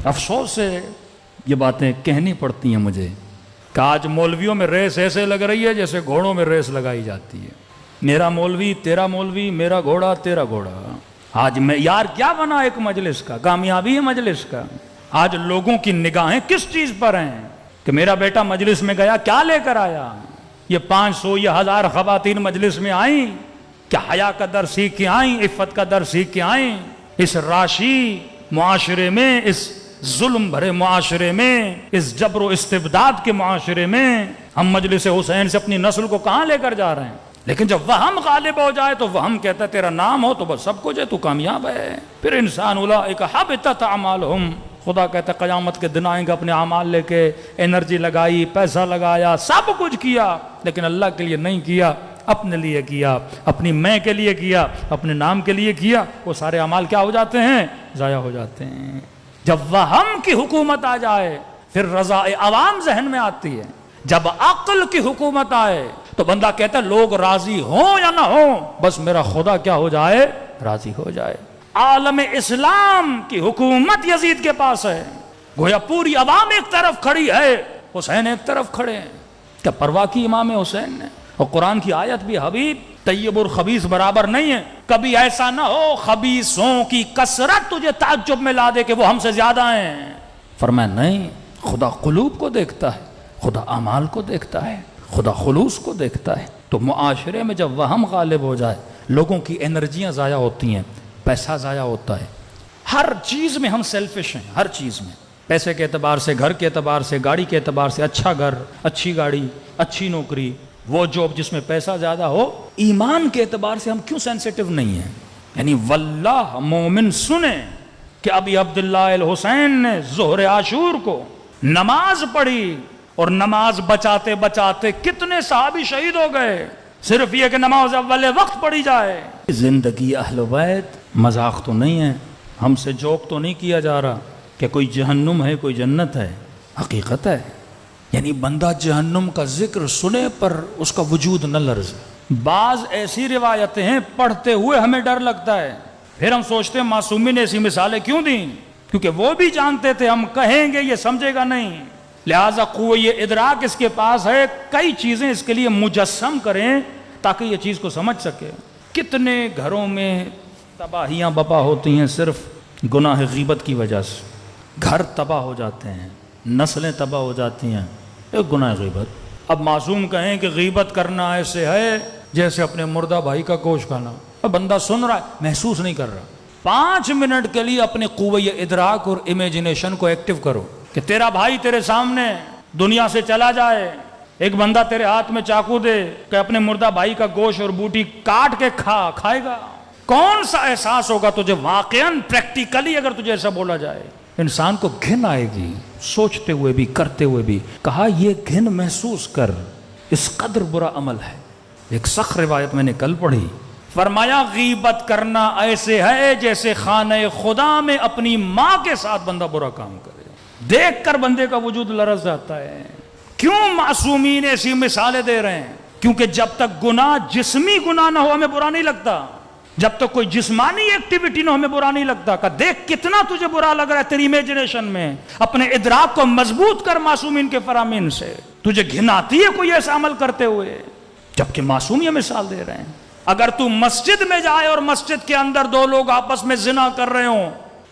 افسوس سے یہ باتیں کہنی پڑتی ہیں مجھے کہ آج مولویوں میں ریس ایسے لگ رہی ہے جیسے گھوڑوں میں ریس لگائی جاتی ہے، میرا مولوی تیرا مولوی، میرا گھوڑا تیرا گھوڑا۔ آج میں یار کیا بنا ایک مجلس کا، کامیابی ہے مجلس کا؟ آج لوگوں کی نگاہیں کس چیز پر ہیں کہ میرا بیٹا مجلس میں گیا کیا لے کر آیا؟ یہ 500 یا 1000 خواتین مجلس میں آئیں، کیا حیا کا درس سیکھ کے آئیں، عفت کا درس سیکھ کے آئیں؟ اس راشی معاشرے میں، اس ظلم بھرے معاشرے میں، اس جبر و استبداد کے معاشرے میں ہم مجلس حسین سے اپنی نسل کو کہاں لے کر جا رہے ہیں؟ لیکن جب وہم غالب ہو جائے تو وہم کہتا ہے تیرا نام ہو تو بس سب کچھ ہے، تو کامیاب ہے۔ پھر انسان اولئک حبطت اعمالہم، خدا کہتا ہے قیامت کے دن آئیں گے اپنے اعمال لے کے، انرجی لگائی، پیسہ لگایا، سب کچھ کیا، لیکن اللہ کے لیے نہیں کیا، اپنے لیے کیا، اپنی میں کے لیے کیا، اپنے نام کے لیے کیا، وہ سارے اعمال کیا ہو جاتے ہیں؟ ضائع ہو جاتے ہیں۔ جب وہم کی حکومت آ جائے پھر رضا عوام ذہن میں آتی ہے۔ جب عقل کی حکومت آئے تو بندہ کہتا ہے لوگ راضی ہوں یا نہ ہوں، بس میرا خدا کیا ہو جائے؟ راضی ہو جائے۔ عالم اسلام کی حکومت یزید کے پاس ہے، گویا پوری عوام ایک طرف کھڑی ہے، حسین ایک طرف کھڑے ہیں۔ کیا پرواہ کی امام حسین نے؟ اور قرآن کی آیت بھی حبیب طیب اور خبیث برابر نہیں ہے، کبھی ایسا نہ ہو خبیثوں کی کثرت تجھے تعجب میں لا دے کہ وہ ہم سے زیادہ ہیں۔ فرمایا نہیں، خدا قلوب کو دیکھتا ہے، خدا اعمال کو دیکھتا ہے، خدا خلوص کو دیکھتا ہے۔ تو معاشرے میں جب وہم غالب ہو جائے، لوگوں کی انرجیاں ضائع ہوتی ہیں، پیسہ ضائع ہوتا ہے، ہر چیز میں ہم سیلفش ہیں، ہر چیز میں، پیسے کے اعتبار سے، گھر کے اعتبار سے، گاڑی کے اعتبار سے، اچھا گھر، اچھی گاڑی، اچھی نوکری، وہ جاب جس میں پیسہ زیادہ ہو۔ ایمان کے اعتبار سے ہم کیوں سینسیٹیو نہیں ہیں؟ یعنی واللہ مومن سنیں کہ ابی عبداللہ الحسین نے ظہر عاشور کو نماز پڑھی اور نماز بچاتے بچاتے کتنے صحابی شہید ہو گئے، صرف یہ کہ نماز اول وقت پڑھی جائے۔ زندگی اہل بیت مذاق تو نہیں ہے، ہم سے جوک تو نہیں کیا جا رہا کہ کوئی جہنم ہے کوئی جنت ہے، حقیقت ہے۔ یعنی بندہ جہنم کا ذکر سنے پر اس کا وجود نہ لرزے۔ بعض ایسی روایتیں ہیں پڑھتے ہوئے ہمیں ڈر لگتا ہے، پھر ہم سوچتے ہیں معصومی نے ایسی مثالیں کیوں دیں، کیونکہ وہ بھی جانتے تھے ہم کہیں گے یہ سمجھے گا نہیں، لہٰذا قوت ادراک اس کے پاس ہے، کئی چیزیں اس کے لیے مجسم کریں تاکہ یہ چیز کو سمجھ سکے۔ کتنے گھروں میں تباہیاں بپا ہوتی ہیں صرف گناہ غیبت کی وجہ سے، گھر تباہ ہو جاتے ہیں، نسلیں تباہ ہو جاتی ہیں، ایک گناہ غیبت۔ اب معصوم کہیں کہ غیبت کرنا ایسے ہے جیسے اپنے مردہ بھائی کا گوشت کھانا، اب بندہ سن رہا ہے محسوس نہیں کر رہا۔ 5 منٹ کے لیے اپنے قوت ادراک اور امیجنیشن کو ایکٹیو کرو کہ تیرا بھائی تیرے سامنے دنیا سے چلا جائے، ایک بندہ تیرے ہاتھ میں چاقو دے کہ اپنے مردہ بھائی کا گوشت اور بوٹی کاٹ کے کھائے گا، کون سا احساس ہوگا تجھے واقعاً پریکٹیکلی اگر تجھے ایسا بولا جائے؟ انسان کو گھن آئے گی، سوچتے ہوئے بھی کرتے ہوئے بھی۔ کہا یہ گھن محسوس کر، اس قدر برا عمل ہے۔ ایک سخت روایت میں نے کل پڑھی، فرمایا غیبت کرنا ایسے ہے جیسے خانہ خدا میں اپنی ماں کے ساتھ بندہ برا کام کرے، دیکھ کر بندے کا وجود لرز جاتا ہے۔ کیوں معصومین ایسی مثالیں دے رہے ہیں؟ کیونکہ جب تک گناہ جسمی گناہ نہ ہو ہمیں برا نہیں لگتا، جب تک کوئی جسمانی ایکٹیویٹی نہ ہو ہمیں برا نہیں لگتا۔ کہ دیکھ کتنا تجھے برا لگ رہا ہے تیری امیجنیشن میں، اپنے ادراک کو مضبوط کر معصومین کے فرامین سے، تجھے گھن آتی ہے کوئی ایسا عمل کرتے ہوئے، جبکہ معصوم یہ مثال دے رہے ہیں۔ اگر تو مسجد میں جائے اور مسجد کے اندر 2 لوگ آپس میں زنا کر رہے ہوں،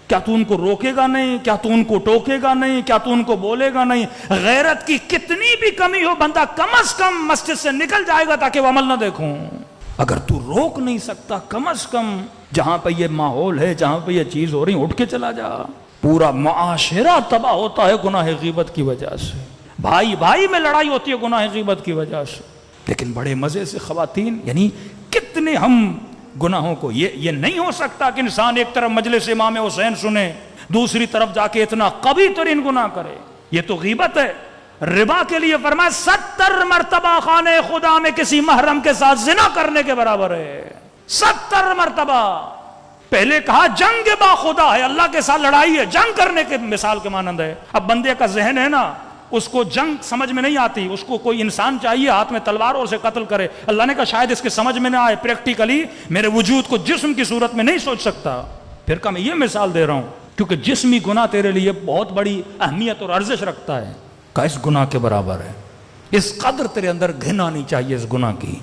کیا تو ان کو روکے گا نہیں؟ کیا تو ان کو ٹوکے گا نہیں؟ کیا تو ان کو بولے گا نہیں؟ غیرت کی کتنی بھی کمی ہو بندہ کم از کم مسجد سے نکل جائے گا تاکہ وہ عمل نہ دیکھوں۔ اگر تو روک نہیں سکتا کم از کم جہاں پہ یہ ماحول ہے، جہاں پہ یہ چیز ہو رہی اٹھ کے چلا جا۔ پورا معاشرہ تباہ ہوتا ہے گناہ غیبت کی وجہ سے، بھائی بھائی میں لڑائی ہوتی ہے گناہ غیبت کی وجہ سے۔ لیکن بڑے مزے سے خواتین، یعنی کتنے ہم گناہوں کو، یہ نہیں ہو سکتا کہ انسان ایک طرف مجلس امام حسین سنے، دوسری طرف جا کے اتنا قوی ترین گناہ کرے، یہ تو غیبت ہے۔ ربا کے لیے فرمایا 70 مرتبہ خانہ خدا میں کسی محرم کے ساتھ زنا کرنے کے برابر ہے، 70 مرتبہ۔ پہلے کہا جنگ با خدا ہے، اللہ کے ساتھ لڑائی ہے، جنگ کرنے کے مثال کے مانند ہے۔ اب بندے کا ذہن ہے نا، اس کو جنگ سمجھ میں نہیں آتی، اس کو کوئی انسان چاہیے ہاتھ میں تلواروں سے قتل کرے۔ اللہ نے کہا شاید اس کے سمجھ میں نہ آئے، پریکٹیکلی میرے وجود کو جسم کی صورت میں نہیں سوچ سکتا۔ پھر کہا میں یہ مثال دے رہا ہوں کیونکہ جسمی گناہ تیرے لیے بہت بڑی اہمیت اور ارزش رکھتا ہے، کہ اس گناہ کے برابر ہے، اس قدر تیرے اندر گھن آنی چاہیے اس گناہ کی۔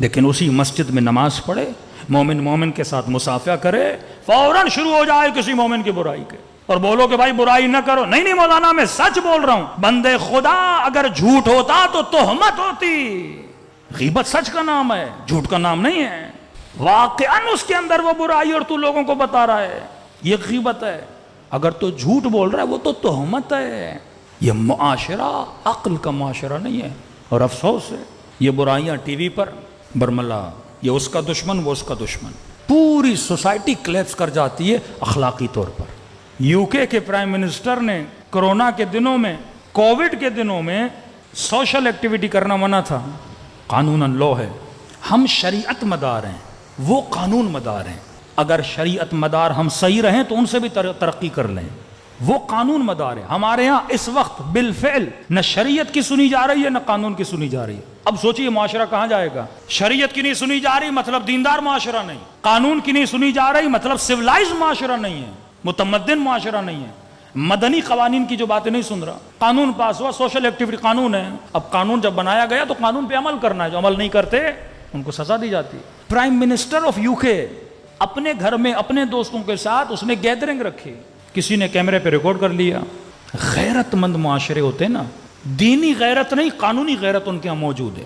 لیکن اسی مسجد میں نماز پڑھے، مومن کے ساتھ مصافحہ کرے، فوراً شروع ہو جائے کسی مومن کی برائی کے، اور بولو کہ بھائی برائی نہ کرو۔ نہیں مولانا میں سچ بول رہا ہوں، بندے خدا اگر جھوٹ ہوتا تو تہمت ہوتی۔ غیبت سچ کا نام ہے، جھوٹ کا نام نہیں ہے۔ واقعاً اس کے اندر وہ برائی اور تو لوگوں کو بتا رہا ہے، یہ غیبت ہے۔ اگر تو جھوٹ بول رہا ہے وہ تو تہمت ہے۔ یہ معاشرہ عقل کا معاشرہ نہیں ہے، اور افسوس ہے یہ برائیاں ٹی وی پر برملا، یہ اس کا دشمن وہ اس کا دشمن، پوری سوسائٹی کلیپس کر جاتی ہے اخلاقی طور پر۔ یو کے پرائم منسٹر نے کرونا کے دنوں میں، کووڈ کے دنوں میں سوشل ایکٹیویٹی کرنا منع تھا، قانوناً لا ہے۔ ہم شریعت مدار ہیں، وہ قانون مدار ہیں۔ اگر شریعت مدار ہم صحیح رہیں تو ان سے بھی ترقی کر لیں، وہ قانون مدار ہے۔ ہمارے ہاں اس وقت بالفعل نہ شریعت کی سنی جا رہی ہے نہ قانون کی سنی جا رہی ہے۔ اب سوچئے معاشرہ کہاں جائے گا؟ شریعت کی نہیں سنی جا رہی مطلب دیندار معاشرہ نہیں، قانون کی نہیں سنی جا رہی مطلب سویلائز معاشرہ نہیں ہے، متمدن معاشرہ نہیں ہے، مدنی قوانین کی جو باتیں نہیں سن رہا۔ قانون پاس ہوا، سوشل ایکٹیویٹی قانون ہے، اب قانون جب بنایا گیا تو قانون پہ عمل کرنا ہے، جو عمل نہیں کرتے ان کو سزا دی جاتی ہے۔ پرائم منسٹر آف یو کے اپنے گھر میں اپنے دوستوں کے ساتھ اس نے گیدرنگ رکھی، کسی نے کیمرے پہ ریکارڈ کر لیا۔ غیرت مند معاشرے ہوتے نا، دینی غیرت نہیں قانونی غیرت ان کے یہاں موجود ہے۔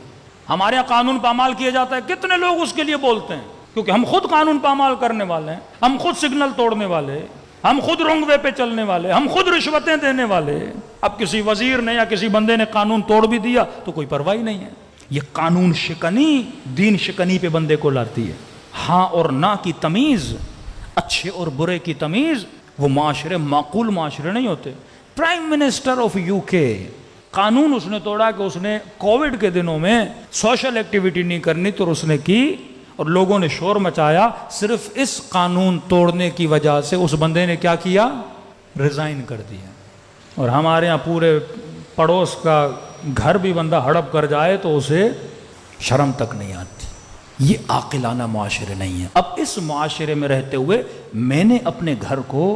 ہمارے یہاں قانون پہ عمل کیا جاتا ہے، کتنے لوگ اس کے لیے بولتے ہیں، کیونکہ ہم خود قانون پہ عمل کرنے والے ہیں، ہم خود سگنل توڑنے والے، ہم خود رونگ وے پہ چلنے والے، ہم خود رشوتیں دینے والے۔ اب کسی وزیر نے یا کسی بندے نے قانون توڑ بھی دیا تو کوئی پرواہ نہیں ہے۔ یہ قانون شکنی دین شکنی پہ بندے کو لاتی ہے۔ ہاں اور نہ کی تمیز، اچھے اور برے کی تمیز، وہ معاشرے معقول معاشرے نہیں ہوتے۔ پرائم منسٹر آف یو کے قانون اس نے توڑا کہ اس نے کووڈ کے دنوں میں سوشل ایکٹیویٹی نہیں کرنی تو اس نے کی، اور لوگوں نے شور مچایا۔ صرف اس قانون توڑنے کی وجہ سے اس بندے نے کیا کیا؟ ریزائن کر دیا۔ اور ہمارے ہاں پورے پڑوس کا گھر بھی بندہ ہڑپ کر جائے تو اسے شرم تک نہیں آتی۔ یہ عاقلانہ معاشرے نہیں ہے۔ اب اس معاشرے میں رہتے ہوئے میں نے اپنے گھر کو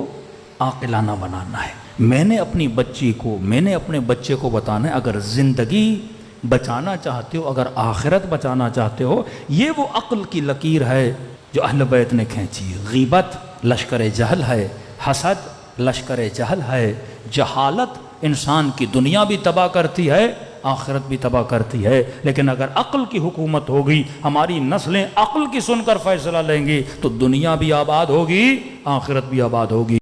عاقلانہ بنانا ہے، میں نے اپنی بچی کو، میں نے اپنے بچے کو بتانا ہے، اگر زندگی بچانا چاہتے ہو، اگر آخرت بچانا چاہتے ہو، یہ وہ عقل کی لکیر ہے جو اہل بیت نے کھینچی۔ غیبت لشکر جہل ہے، حسد لشکر جہل ہے، جہالت انسان کی دنیا بھی تباہ کرتی ہے، آخرت بھی تباہ کرتی ہے۔ لیکن اگر عقل کی حکومت ہوگی، ہماری نسلیں عقل کی سن کر فیصلہ لیں گی، تو دنیا بھی آباد ہوگی، آخرت بھی آباد ہوگی۔